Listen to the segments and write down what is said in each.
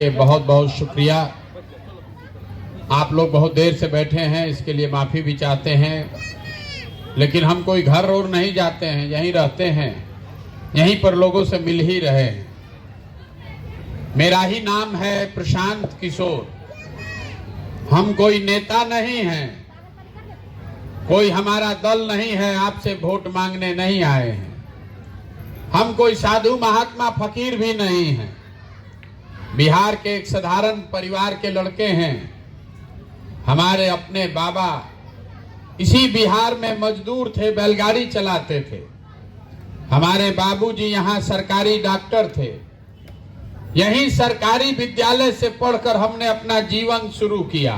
बहुत बहुत शुक्रिया। आप लोग बहुत देर से बैठे हैं, इसके लिए माफ़ी भी चाहते हैं, लेकिन हम कोई घर और नहीं जाते हैं, यहीं रहते हैं, यहीं पर लोगों से मिल ही रहे हैं। मेरा ही नाम है प्रशांत किशोर। हम कोई नेता नहीं हैं, कोई हमारा दल नहीं है, आपसे वोट मांगने नहीं आए हैं। हम कोई साधु महात्मा फकीर भी नहीं हैं, बिहार के एक साधारण परिवार के लड़के हैं। हमारे अपने बाबा इसी बिहार में मजदूर थे, बैलगाड़ी चलाते थे। हमारे बाबूजी यहाँ सरकारी डॉक्टर थे। यहीं सरकारी विद्यालय से पढ़कर हमने अपना जीवन शुरू किया।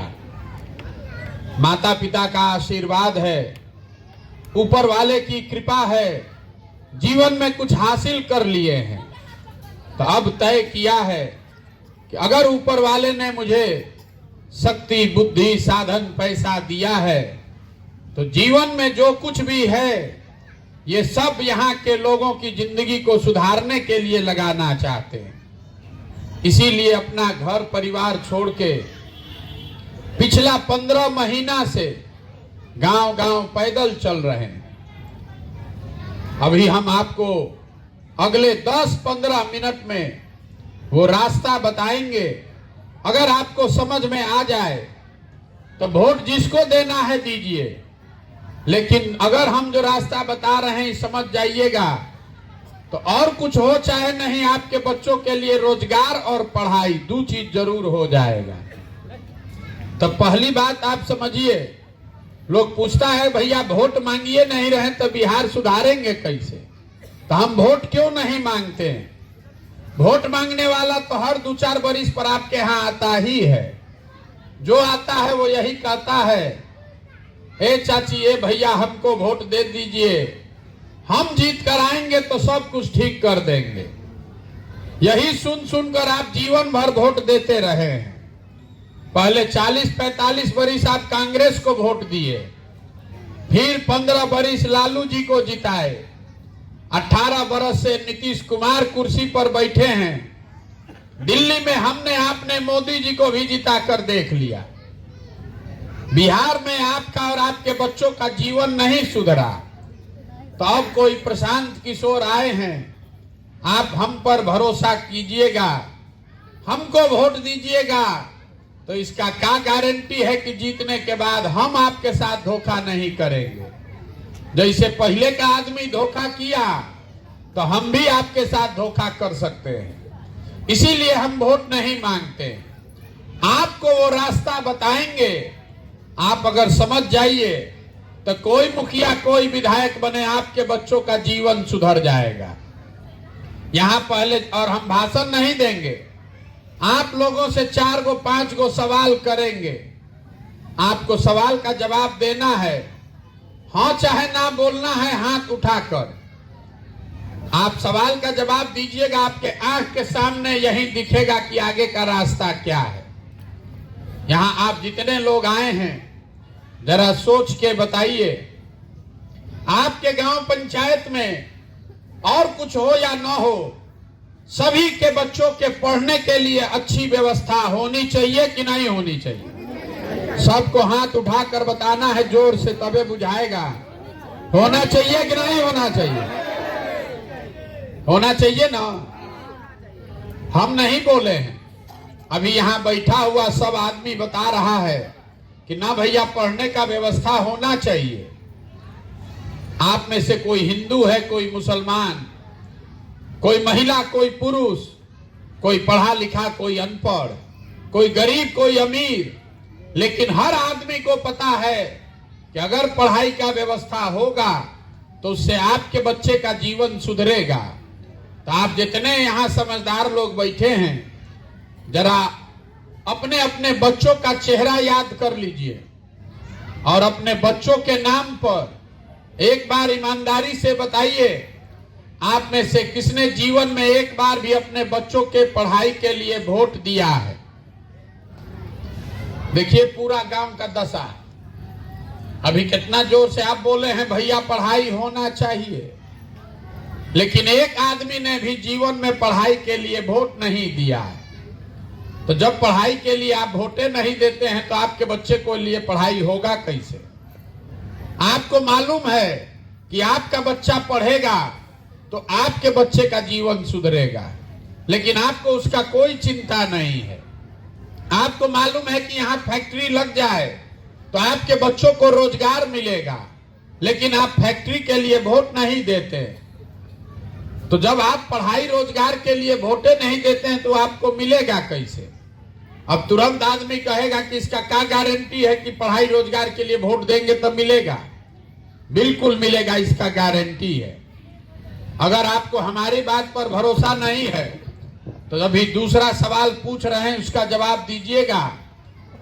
माता पिता का आशीर्वाद है, ऊपर वाले की कृपा है, जीवन में कुछ हासिल कर लिए हैं। तो अब तय किया है कि अगर ऊपर वाले ने मुझे शक्ति, बुद्धि, साधन, पैसा दिया है, तो जीवन में जो कुछ भी है ये सब यहाँ के लोगों की जिंदगी को सुधारने के लिए लगाना चाहते हैं। इसीलिए अपना घर परिवार छोड़ के पिछला 15 महीना से गांव-गांव पैदल चल रहे हैं। अभी हम आपको अगले 10-15 मिनट में वो रास्ता बताएंगे। अगर आपको समझ में आ जाए तो वोट जिसको देना है दीजिए, लेकिन अगर हम जो रास्ता बता रहे हैं समझ जाइएगा तो और कुछ हो चाहे नहीं, आपके बच्चों के लिए रोजगार और पढ़ाई 2 चीज जरूर हो जाएगा। तो पहली बात आप समझिए, लोग पूछता है भैया वोट मांगिए नहीं रहे तो बिहार सुधारेंगे कैसे? तो हम वोट क्यों नहीं मांगते हैं? वोट मांगने वाला तो हर 2-4 बरिस पर आपके यहाँ आता ही है। जो आता है वो यही कहता है, ए चाची, ए भैया, हमको वोट दे दीजिए, हम जीत कर आएंगे तो सब कुछ ठीक कर देंगे। यही सुन सुनकर आप जीवन भर वोट देते रहे हैं। पहले 40-45 बरिस आप कांग्रेस को वोट दिए, फिर 15 बरिस लालू जी को जिताए, 18 बरस से नीतीश कुमार कुर्सी पर बैठे हैं। दिल्ली में हमने आपने मोदी जी को भी जिता कर देख लिया। बिहार में आपका और आपके बच्चों का जीवन नहीं सुधरा। तो अब कोई प्रशांत किशोर आए हैं, आप हम पर भरोसा कीजिएगा, हमको वोट दीजिएगा, तो इसका क्या गारंटी है कि जीतने के बाद हम आपके साथ धोखा नहीं करेंगे? जैसे पहले का आदमी धोखा किया तो हम भी आपके साथ धोखा कर सकते हैं। इसीलिए हम वोट नहीं मांगते। आपको वो रास्ता बताएंगे, आप अगर समझ जाइए तो कोई मुखिया, कोई विधायक बने, आपके बच्चों का जीवन सुधर जाएगा। यहाँ पहले और हम भाषण नहीं देंगे, आप लोगों से 4 गो 5 गो सवाल करेंगे। आपको सवाल का जवाब देना है, हाँ चाहे ना बोलना है हाथ उठाकर। आप सवाल का जवाब दीजिएगा, आपके आंख के सामने यही दिखेगा कि आगे का रास्ता क्या है। यहाँ आप जितने लोग आए हैं जरा सोच के बताइए, आपके गांव पंचायत में और कुछ हो या ना हो, सभी के बच्चों के पढ़ने के लिए अच्छी व्यवस्था होनी चाहिए कि नहीं होनी चाहिए? सबको हाथ उठाकर बताना है जोर से, तबे बुझाएगा। होना चाहिए कि नहीं होना चाहिए? होना चाहिए ना। हम नहीं बोले हैं, अभी यहाँ बैठा हुआ सब आदमी बता रहा है कि ना भैया पढ़ने का व्यवस्था होना चाहिए। आप में से कोई हिंदू है, कोई मुसलमान, कोई महिला, कोई पुरुष, कोई पढ़ा लिखा, कोई अनपढ़, कोई गरीब, कोई अमीर, लेकिन हर आदमी को पता है कि अगर पढ़ाई का व्यवस्था होगा तो उससे आपके बच्चे का जीवन सुधरेगा। तो आप जितने यहाँ समझदार लोग बैठे हैं, जरा अपने अपने बच्चों का चेहरा याद कर लीजिए और अपने बच्चों के नाम पर एक बार ईमानदारी से बताइए, आप में से किसने जीवन में एक बार भी अपने बच्चों के पढ़ाई के लिए वोट दिया है? देखिए पूरा गांव का दशा। अभी कितना जोर से आप बोले हैं भैया पढ़ाई होना चाहिए, लेकिन एक आदमी ने भी जीवन में पढ़ाई के लिए वोट नहीं दिया है। तो जब पढ़ाई के लिए आप वोटें नहीं देते हैं तो आपके बच्चे को लिए पढ़ाई होगा कैसे? आपको मालूम है कि आपका बच्चा पढ़ेगा तो आपके बच्चे का जीवन सुधरेगा, लेकिन आपको उसका कोई चिंता नहीं है। आपको मालूम है कि यहाँ फैक्ट्री लग जाए तो आपके बच्चों को रोजगार मिलेगा, लेकिन आप फैक्ट्री के लिए वोट नहीं देते। तो जब आप पढ़ाई रोजगार के लिए वोटें नहीं देते हैं तो आपको मिलेगा कैसे? अब तुरंत आदमी कहेगा कि इसका क्या गारंटी है कि पढ़ाई रोजगार के लिए वोट देंगे तब मिलेगा? बिल्कुल मिलेगा, इसका गारंटी है। अगर आपको हमारी बात पर भरोसा नहीं है तो अभी दूसरा सवाल पूछ रहे हैं, उसका जवाब दीजिएगा।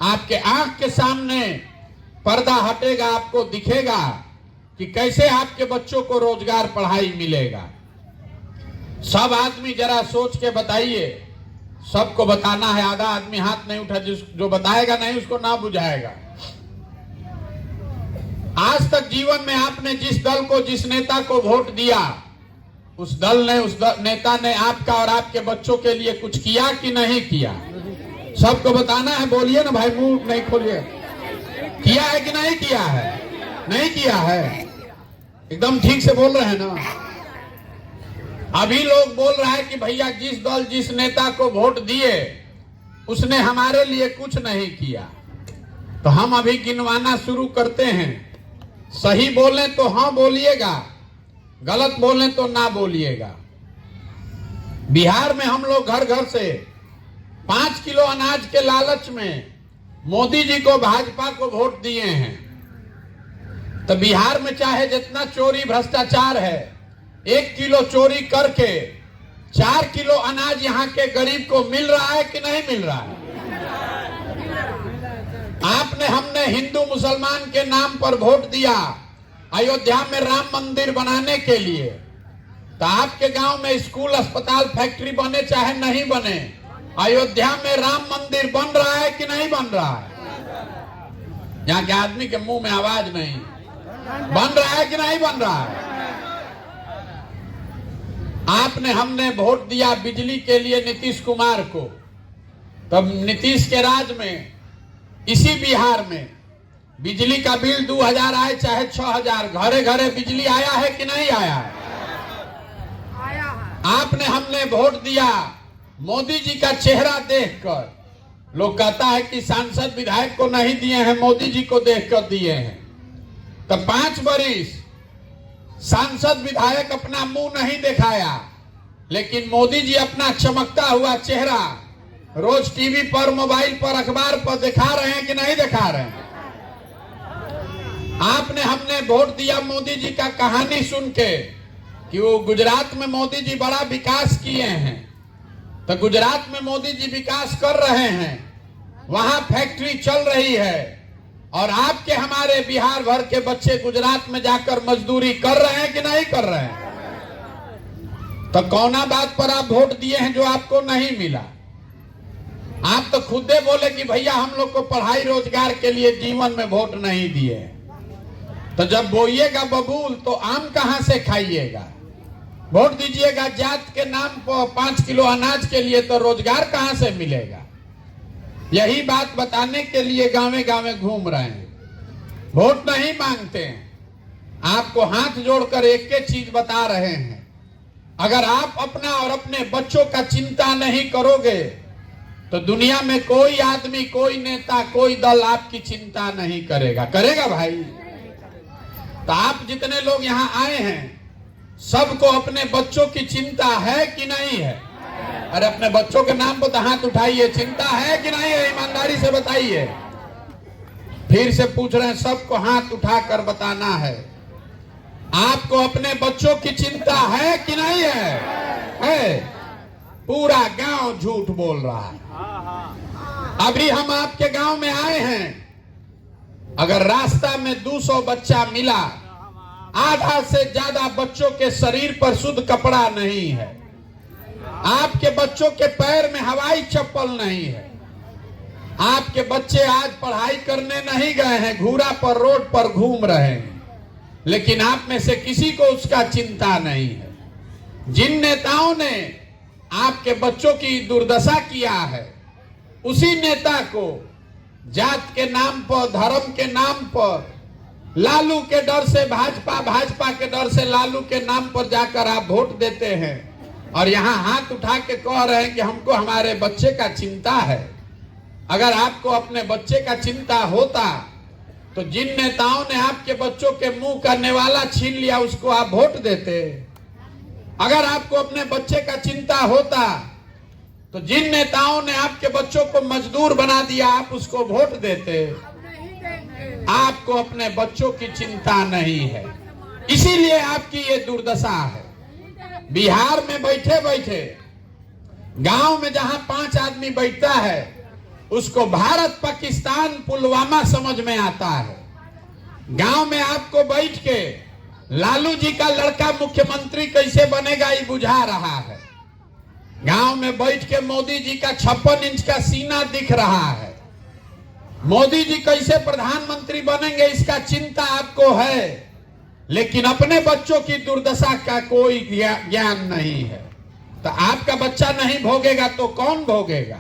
आपके आंख के सामने पर्दा हटेगा, आपको दिखेगा कि कैसे आपके बच्चों को रोजगार पढ़ाई मिलेगा। सब आदमी जरा सोच के बताइए, सबको बताना है। आधा आदमी हाथ नहीं उठा, जो बताएगा नहीं उसको ना बुझाएगा। आज तक जीवन में आपने जिस दल को, जिस नेता को वोट दिया, उस दल ने, नेता ने आपका और आपके बच्चों के लिए कुछ किया कि नहीं किया? सबको बताना है, बोलिए ना भाई, मुंह नहीं खोलिए। किया है कि नहीं किया है? नहीं किया है, एकदम ठीक से बोल रहे हैं ना। अभी लोग बोल रहा है कि भैया जिस दल, जिस नेता को वोट दिए उसने हमारे लिए कुछ नहीं किया। तो हम अभी गिनवाना शुरू करते हैं। सही बोले तो हाँ बोलिएगा, गलत बोले तो ना बोलिएगा। बिहार में हम लोग घर घर से 5 किलो अनाज के लालच में मोदी जी को, भाजपा को वोट दिए हैं। तो बिहार में चाहे जितना चोरी भ्रष्टाचार है, 1 किलो चोरी करके 4 किलो अनाज यहाँ के गरीब को मिल रहा है कि नहीं मिल रहा है? आपने, हमने हिंदू मुसलमान के नाम पर वोट दिया अयोध्या में राम मंदिर बनाने के लिए। तो आपके गांव में स्कूल, अस्पताल, फैक्ट्री बने चाहे नहीं बने, अयोध्या में राम मंदिर बन रहा है कि नहीं बन रहा है? यहाँ के आदमी के मुंह में आवाज नहीं, बन रहा है कि नहीं बन रहा है? आपने, हमने वोट दिया बिजली के लिए नीतीश कुमार को। तब नीतीश के राज में इसी बिहार में बिजली का बिल 2000 आए चाहे 6000, घरे घरे बिजली आया है कि नहीं आया है? आपने, हमने वोट दिया मोदी जी का चेहरा देखकर। लोग कहता है कि सांसद विधायक को नहीं दिए हैं, मोदी जी को देखकर दिए हैं। तो 5 बरिस सांसद विधायक अपना मुंह नहीं दिखाया, लेकिन मोदी जी अपना चमकता हुआ चेहरा रोज टीवी पर, मोबाइल पर, अखबार पर दिखा रहे हैं कि नहीं दिखा रहे हैं? आपने, हमने वोट दिया मोदी जी का कहानी सुन के कि वो गुजरात में मोदी जी बड़ा विकास किए हैं। तो गुजरात में मोदी जी विकास कर रहे हैं, वहां फैक्ट्री चल रही है, और आपके, हमारे बिहार भर के बच्चे गुजरात में जाकर मजदूरी कर रहे हैं कि नहीं कर रहे हैं? तो कौना बात पर आप वोट दिए हैं जो आपको नहीं मिला? आप तो खुदे बोले कि भैया हम लोग को पढ़ाई रोजगार के लिए जीवन में वोट नहीं दिए। तो जब बोइएगा बबूल तो आम कहां से खाइएगा? वोट दीजिएगा जात के नाम पर 5 किलो अनाज के लिए, तो रोजगार कहां से मिलेगा? यही बात बताने के लिए गांवे गांवे घूम रहे हैं। वोट नहीं मांगते हैं, आपको हाथ जोड़कर एक एक चीज बता रहे हैं। अगर आप अपना और अपने बच्चों का चिंता नहीं करोगे तो दुनिया में कोई आदमी, कोई नेता, कोई दल आपकी चिंता नहीं करेगा। करेगा भाई? तो आप जितने लोग यहाँ आए हैं, सबको अपने बच्चों की चिंता है कि नहीं है? अरे अपने बच्चों के नाम पर तो हाथ उठाइए, चिंता है कि नहीं है? ईमानदारी से बताइए। फिर से पूछ रहे हैं, सबको हाथ उठाकर बताना है। आपको अपने बच्चों की चिंता है कि नहीं है? है। पूरा गांव झूठ बोल रहा है। अभी हम आपके गांव में आए हैं, अगर रास्ता में 200 बच्चा मिला, आधा से ज्यादा बच्चों के शरीर पर शुद्ध कपड़ा नहीं है। आपके बच्चों के पैर में हवाई चप्पल नहीं है। आपके बच्चे आज पढ़ाई करने नहीं गए हैं, घूरा पर, रोड पर घूम रहे हैं, लेकिन आप में से किसी को उसका चिंता नहीं है। जिन नेताओं ने आपके बच्चों की दुर्दशा किया है, उसी नेता को जात के नाम पर, धर्म के नाम पर, लालू के डर से भाजपा, भाजपा के डर से लालू के नाम पर जाकर आप वोट देते हैं और यहाँ हाथ उठा के कह रहे हैं कि हमको हमारे बच्चे का चिंता है। अगर आपको अपने बच्चे का चिंता होता तो जिन नेताओं ने आपके बच्चों के मुंह का नेवाला छीन लिया उसको आप वोट देते। अगर आपको अपने बच्चे का चिंता होता तो जिन नेताओं ने आपके बच्चों को मजदूर बना दिया आप उसको वोट देते। आपको अपने बच्चों की चिंता नहीं है, इसीलिए आपकी ये दुर्दशा है। बिहार में बैठे बैठे गांव में जहां 5 आदमी बैठता है उसको भारत पाकिस्तान पुलवामा समझ में आता है। गांव में आपको बैठ के लालू जी का लड़का मुख्यमंत्री कैसे बनेगा ये बुझा रहा है। गांव में बैठ के मोदी जी का 56 इंच का सीना दिख रहा है। मोदी जी कैसे प्रधानमंत्री बनेंगे इसका चिंता आपको है, लेकिन अपने बच्चों की दुर्दशा का कोई ज्ञान नहीं है। तो आपका बच्चा नहीं भोगेगा तो कौन भोगेगा?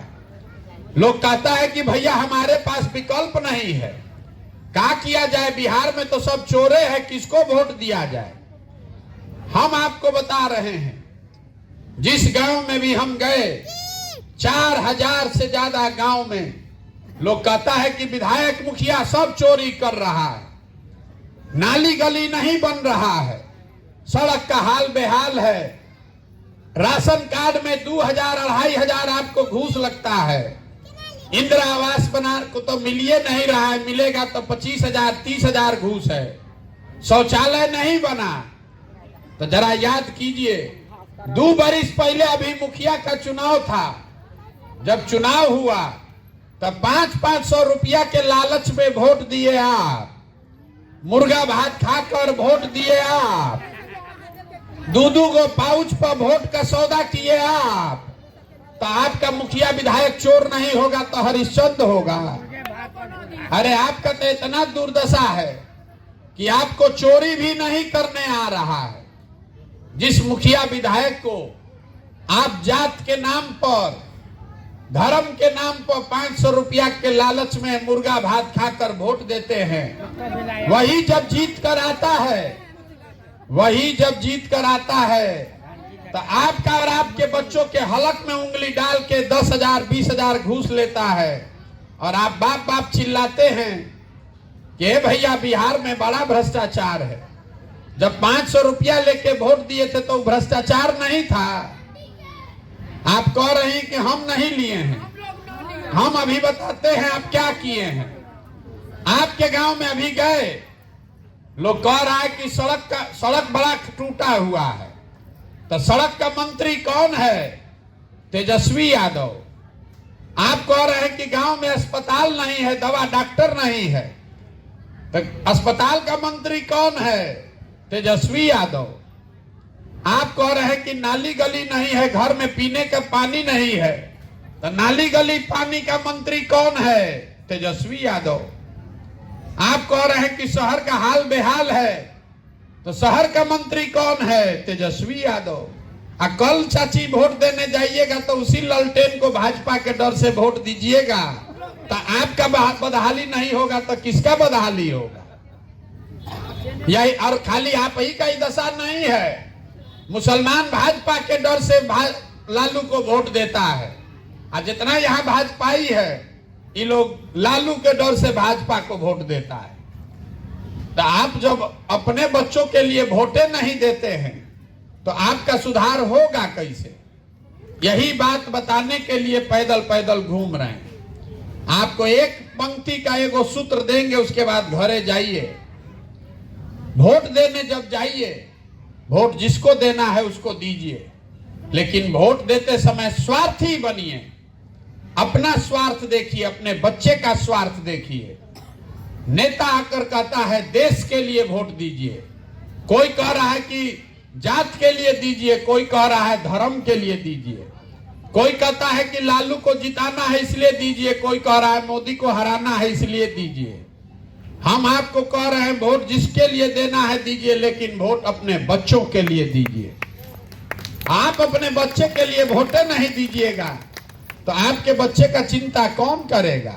लोग कहता है कि भैया हमारे पास विकल्प नहीं है, क्या किया जाए? बिहार में तो सब चोरे हैं, किसको वोट दिया जाए? हम आपको बता रहे हैं, जिस गांव में भी हम गए 4000 से ज्यादा गांव में लोग कहता है कि विधायक मुखिया सब चोरी कर रहा है, नाली गली नहीं बन रहा है, सड़क का हाल बेहाल है, राशन कार्ड में 2000-2500 आपको घूस लगता है, इंदिरा आवास बना को तो मिलिए नहीं रहा है, मिलेगा तो 25,000-30,000 घूस है, शौचालय नहीं बना। तो जरा याद कीजिए 2 बरिस पहले अभी मुखिया का चुनाव था, जब चुनाव हुआ तब 500-500 रुपया के लालच में वोट दिए आप, मुर्गा भात खाकर वोट दिए आप, 2-2 गो पाउच पर वोट का सौदा किए आप। तो आपका मुखिया विधायक चोर नहीं होगा तो हरिश्चंद्र होगा। अरे आपका तो इतना दुर्दशा है कि आपको चोरी भी नहीं करने आ रहा है। जिस मुखिया विधायक को आप जात के नाम पर, धर्म के नाम पर 500 रुपया के लालच में मुर्गा भात खाकर वोट देते हैं, वही जब जीत कर आता है तो आपका और आपके बच्चों के हलक में उंगली डाल के 10,000-20,000 घूस लेता है और आप बाप बाप चिल्लाते हैं कि भैया बिहार में बड़ा भ्रष्टाचार है। जब 500 रुपया लेके वोट दिए थे तो भ्रष्टाचार नहीं था। आप कह रहे हैं कि हम नहीं लिए हैं, हम अभी बताते हैं आप क्या किए हैं। आपके गांव में अभी गए, लोग कह रहा है कि सड़क बड़ा टूटा हुआ है, तो सड़क का मंत्री कौन है? तेजस्वी यादव। आप कह रहे हैं कि गांव में अस्पताल नहीं है, दवा डॉक्टर नहीं है, तो अस्पताल का मंत्री कौन है? तेजस्वी यादव। आप कह रहे हैं कि नाली गली नहीं है, घर में पीने का पानी नहीं है, तो नाली गली पानी का मंत्री कौन है? तेजस्वी यादव। आप कह रहे हैं कि शहर का हाल बेहाल है, तो शहर का मंत्री कौन है? तेजस्वी यादव। कल चाची वोट देने जाइएगा तो उसी ललटेन को भाजपा के डर से वोट दीजिएगा, तो आपका बदहाली नहीं होगा तो किसका बदहाली होगा? यही, और खाली आप ही का ही दशा नहीं है। मुसलमान भाजपा के डर से लालू को वोट देता है, और जितना यहाँ भाजपाई है ये लोग लालू के डर से भाजपा को वोट देता है। तो आप जब अपने बच्चों के लिए वोटे नहीं देते हैं तो आपका सुधार होगा कैसे? यही बात बताने के लिए पैदल पैदल घूम रहे हैं। आपको एक पंक्ति का एगो सूत्र देंगे, उसके बाद घरे जाइए, वोट देने जब जाइए, वोट जिसको देना है उसको दीजिए, लेकिन वोट देते समय स्वार्थी बनिए। अपना स्वार्थ देखिए, अपने बच्चे का स्वार्थ देखिए। नेता आकर कहता है देश के लिए वोट दीजिए, कोई कह रहा है कि जात के लिए दीजिए, कोई कह रहा है धर्म के लिए दीजिए, कोई कहता है कि लालू को जिताना है इसलिए दीजिए, कोई कह रहा है मोदी को हराना है इसलिए दीजिए। हम आपको कह रहे हैं वोट जिसके लिए देना है दीजिए, लेकिन वोट अपने बच्चों के लिए दीजिए। आप अपने बच्चे के लिए वोटे नहीं दीजिएगा तो आपके बच्चे का चिंता कौन करेगा?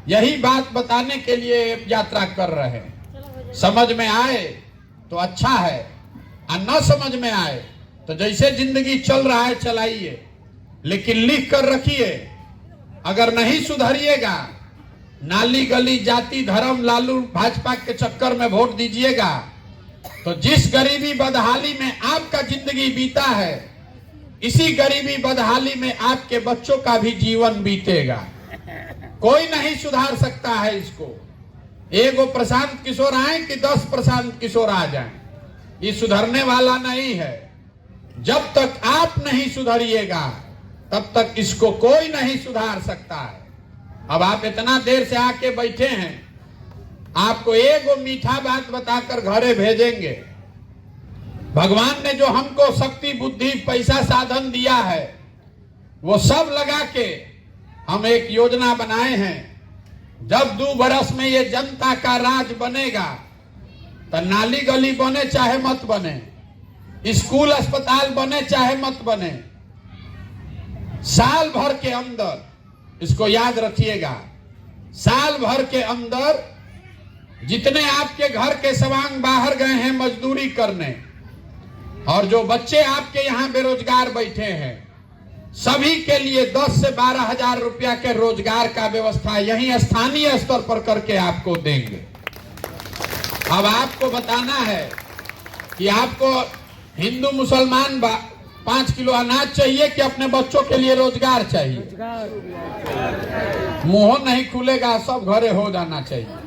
यही बात बताने के लिए यात्रा कर रहे हैं। समझ में आए तो अच्छा है, और न समझ में आए तो जैसे जिंदगी चल रहा है चलाइए, लेकिन लिख कर रखिए, अगर नहीं सुधरिएगा, नाली गली जाति धर्म लालू भाजपा के चक्कर में वोट दीजिएगा, तो जिस गरीबी बदहाली में आपका जिंदगी बीता है, इसी गरीबी बदहाली में आपके बच्चों का भी जीवन बीतेगा। कोई नहीं सुधार सकता है इसको। एगो प्रशांत किशोर आए कि 10 प्रशांत किशोर आ जाएं, ये सुधरने वाला नहीं है। जब तक आप नहीं सुधरिएगा तब तक इसको कोई नहीं सुधार सकता है। अब आप इतना देर से आके बैठे हैं, आपको एगो मीठा बात बताकर घरे भेजेंगे। भगवान ने जो हमको शक्ति बुद्धि पैसा साधन दिया है, वो सब लगा के हम एक योजना बनाए हैं। जब 2 बरस में ये जनता का राज बनेगा, तो नाली गली बने चाहे मत बने, स्कूल अस्पताल बने चाहे मत बने, साल भर के अंदर, इसको याद रखिएगा, साल भर के अंदर जितने आपके घर के सवांग बाहर गए हैं मजदूरी करने, और जो बच्चे आपके यहाँ बेरोजगार बैठे हैं, सभी के लिए 10 से 12 हजार रुपया के रोजगार का व्यवस्था यही स्थानीय स्तर पर करके आपको देंगे। अब आपको बताना है कि आपको हिंदू मुसलमान 5 किलो अनाज चाहिए कि अपने बच्चों के लिए रोजगार चाहिए? मुंह नहीं खुलेगा, सब घरे हो जाना चाहिए।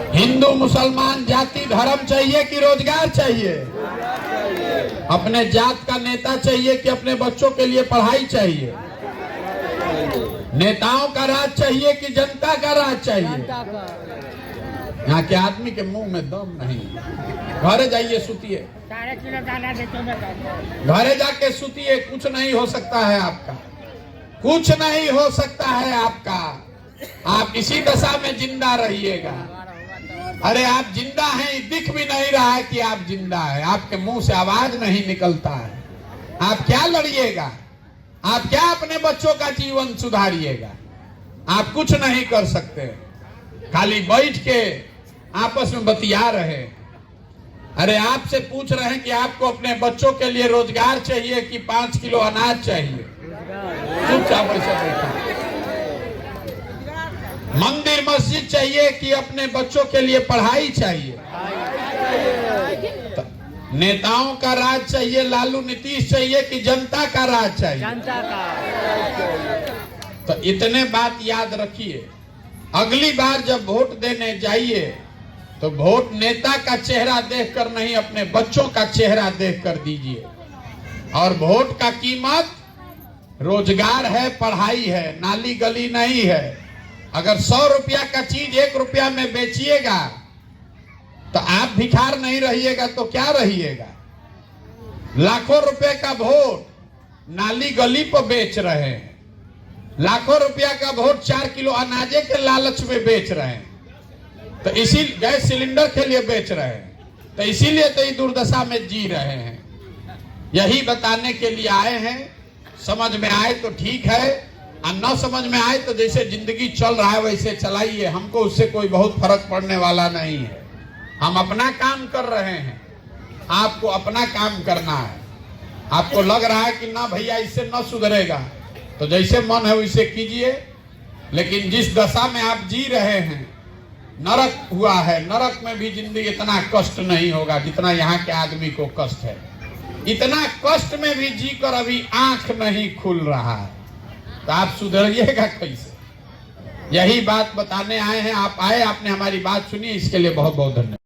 हिंदू मुसलमान जाति धर्म चाहिए कि रोजगार चाहिए? अपने जात का नेता चाहिए कि अपने बच्चों के लिए पढ़ाई चाहिए? नेताओं का राज चाहिए कि जनता का राज चाहिए? यहाँ के आदमी के मुंह में दम नहीं। घरे जाइए, सुतिए, घरे जाके सुतिए, कुछ नहीं हो सकता है आपका, कुछ नहीं हो सकता है आपका। आप इसी दशा में जिंदा रहिएगा। अरे आप जिंदा हैं, दिख भी नहीं रहा है कि आप जिंदा है, आपके मुंह से आवाज नहीं निकलता है। आप क्या लड़िएगा? आप क्या अपने बच्चों का जीवन सुधारिएगा? आप कुछ नहीं कर सकते, खाली बैठ के आपस में बतिया रहे। अरे आपसे पूछ रहे हैं कि आपको अपने बच्चों के लिए रोजगार चाहिए कि 5 किलो अनाज चाहिए? चुपचाप ऐसे बैठा। मंदिर मस्जिद चाहिए कि अपने बच्चों के लिए पढ़ाई चाहिए? नेताओं का राज चाहिए, लालू नीतीश चाहिए कि जनता का राज चाहिए? जनता का। तो इतने बात याद रखिए। अगली बार जब वोट देने जाइए तो वोट नेता का चेहरा देखकर नहीं, अपने बच्चों का चेहरा देखकर दीजिए। और वोट का कीमत रोजगार है, पढ़ाई है, नाली गली नहीं है। अगर 100 रुपया का चीज 1 रुपया में बेचिएगा तो आप भिखार नहीं रहिएगा तो क्या रहिएगा? लाखों रुपए का वोट नाली गली पर बेच रहे हैं, लाखों रुपया का वोट 4 किलो अनाजे के लालच में बेच रहे हैं, तो इसी गैस सिलेंडर के लिए बेच रहे हैं, तो इसीलिए तो ये दुर्दशा में जी रहे हैं। यही बताने के लिए आए हैं। समझ में आए तो ठीक है, और न समझ में आए तो जैसे जिंदगी चल रहा है वैसे चलाइए। हमको उससे कोई बहुत फर्क पड़ने वाला नहीं है। हम अपना काम कर रहे हैं, आपको अपना काम करना है। आपको लग रहा है कि ना भैया इससे न सुधरेगा, तो जैसे मन है वैसे कीजिए, लेकिन जिस दशा में आप जी रहे हैं, नरक हुआ है, नरक में भी जिंदगी इतना कष्ट नहीं होगा जितना यहाँ के आदमी को कष्ट है। इतना कष्ट में भी जीकर अभी आंख नहीं खुल रहा है, तो आप सुधरिएगा कैसे? यही बात बताने आए हैं। आप आए, आपने हमारी बात सुनी, इसके लिए बहुत बहुत धन्यवाद।